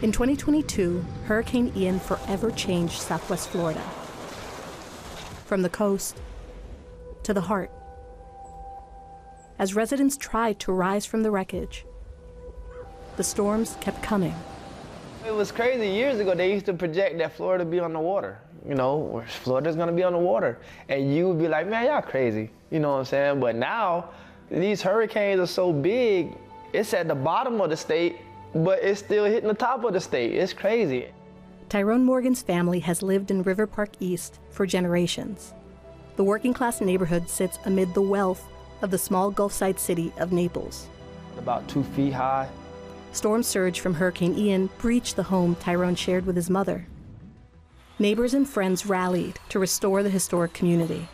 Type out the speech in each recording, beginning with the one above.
In 2022, Hurricane Ian forever changed Southwest Florida. From the coast to the heart. As residents tried to rise from the wreckage, the storms kept coming. It was crazy. Years ago, they used to project that Florida be on the water. You know, Florida's gonna be on the water. And you would be like, man, y'all crazy. You know what I'm saying? But now, these hurricanes are so big, it's at the bottom of the state, but it's still hitting the top of the state. It's crazy. Tyrone Morgan's family has lived in River Park East for generations. The working-class neighborhood sits amid the wealth of the small Gulfside city of Naples. About 2 feet high. Storm surge from Hurricane Ian breached the home Tyrone shared with his mother. Neighbors and friends rallied to restore the historic community.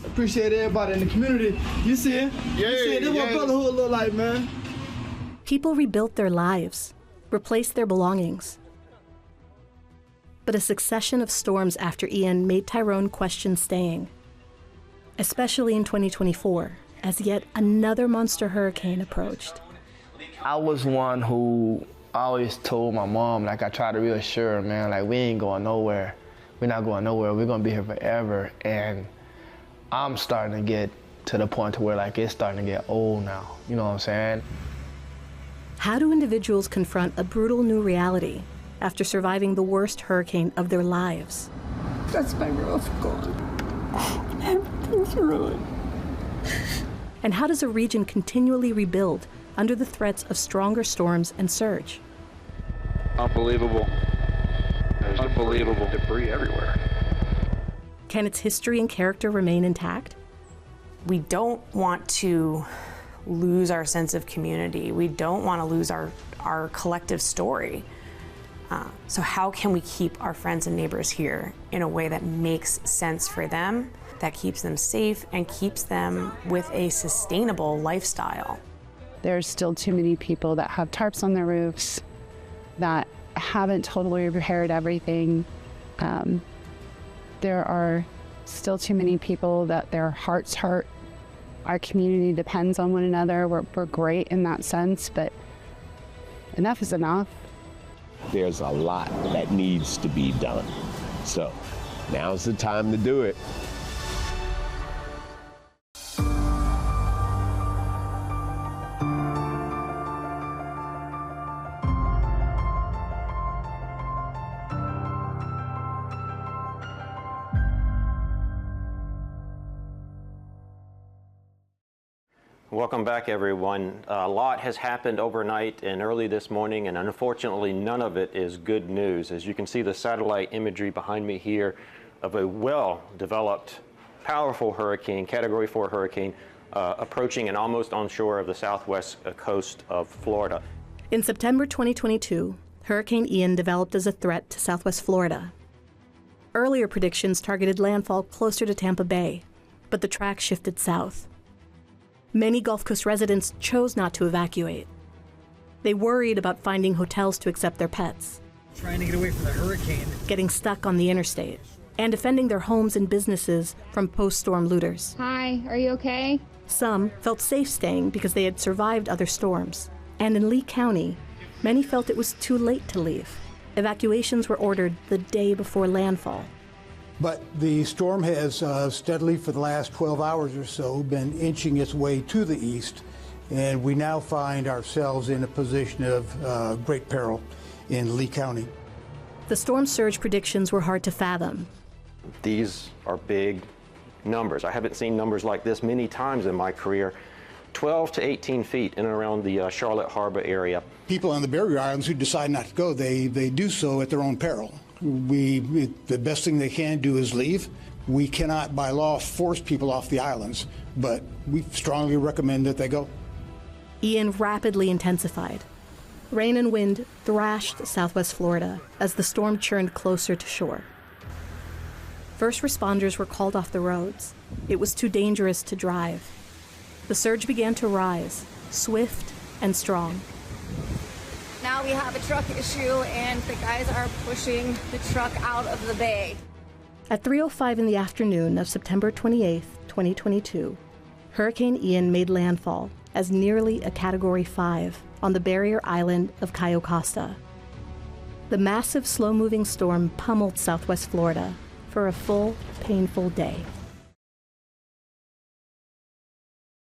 Appreciate everybody in the community. You see it? Yeah, you see it? This is what brotherhood look like, man. People rebuilt their lives, replaced their belongings. But a succession of storms after Ian made Tyrone question staying, especially in 2024, as yet another monster hurricane approached. I was one who always told my mom, like I tried to reassure her, man, like we ain't going nowhere. We're not going nowhere. We're gonna be here forever. And I'm starting to get to the point to where like it's starting to get old now. You know what I'm saying? How do individuals confront a brutal new reality after surviving the worst hurricane of their lives? That's my roof gone. Everything's ruined. And how does a region continually rebuild under the threats of stronger storms and surge? Unbelievable. There's unbelievable debris everywhere. Can its history and character remain intact? We don't want to lose our sense of community. We don't want to lose our collective story. So how can we keep our friends and neighbors here in a way that makes sense for them, that keeps them safe and keeps them with a sustainable lifestyle? There's still too many people that have tarps on their roofs, that haven't totally repaired everything. There are still too many people that their hearts hurt. Our community depends on one another. We're great in that sense, but enough is enough. There's a lot that needs to be done. So now's the time to do it. Welcome back, everyone. A lot has happened overnight and early this morning, and unfortunately none of it is good news. As you can see the satellite imagery behind me here of a well-developed, powerful hurricane, Category 4 hurricane, approaching and almost on shore of the southwest coast of Florida. In September 2022, Hurricane Ian developed as a threat to southwest Florida. Earlier predictions targeted landfall closer to Tampa Bay, but the track shifted south. Many Gulf Coast residents chose not to evacuate. They worried about finding hotels to accept their pets, Trying to get away from the hurricane. getting stuck on the interstate, and defending their homes and businesses from post-storm looters. Hi, are you okay? Some felt safe staying because they had survived other storms. And in Lee County, many felt it was too late to leave. Evacuations were ordered the day before landfall. But the storm has steadily, for the last 12 hours or so, been inching its way to the east, and we now find ourselves in a position of great peril in Lee County. The storm surge predictions were hard to fathom. These are big numbers. I haven't seen numbers like this many times in my career. 12 to 18 feet in and around the Charlotte Harbor area. People on the barrier islands who decide not to go, they do so at their own peril. The best thing they can do is leave. We cannot, by law, force people off the islands, but we strongly recommend that they go. Ian rapidly intensified. Rain and wind thrashed southwest Florida as the storm churned closer to shore. First responders were called off the roads. It was too dangerous to drive. The surge began to rise, swift and strong. Now we have a truck issue, and the guys are pushing the truck out of the bay. At 3:05 in the afternoon of September 28, 2022, Hurricane Ian made landfall as nearly a Category 5 on the barrier island of Cayo Costa. The massive, slow-moving storm pummeled southwest Florida for a full, painful day.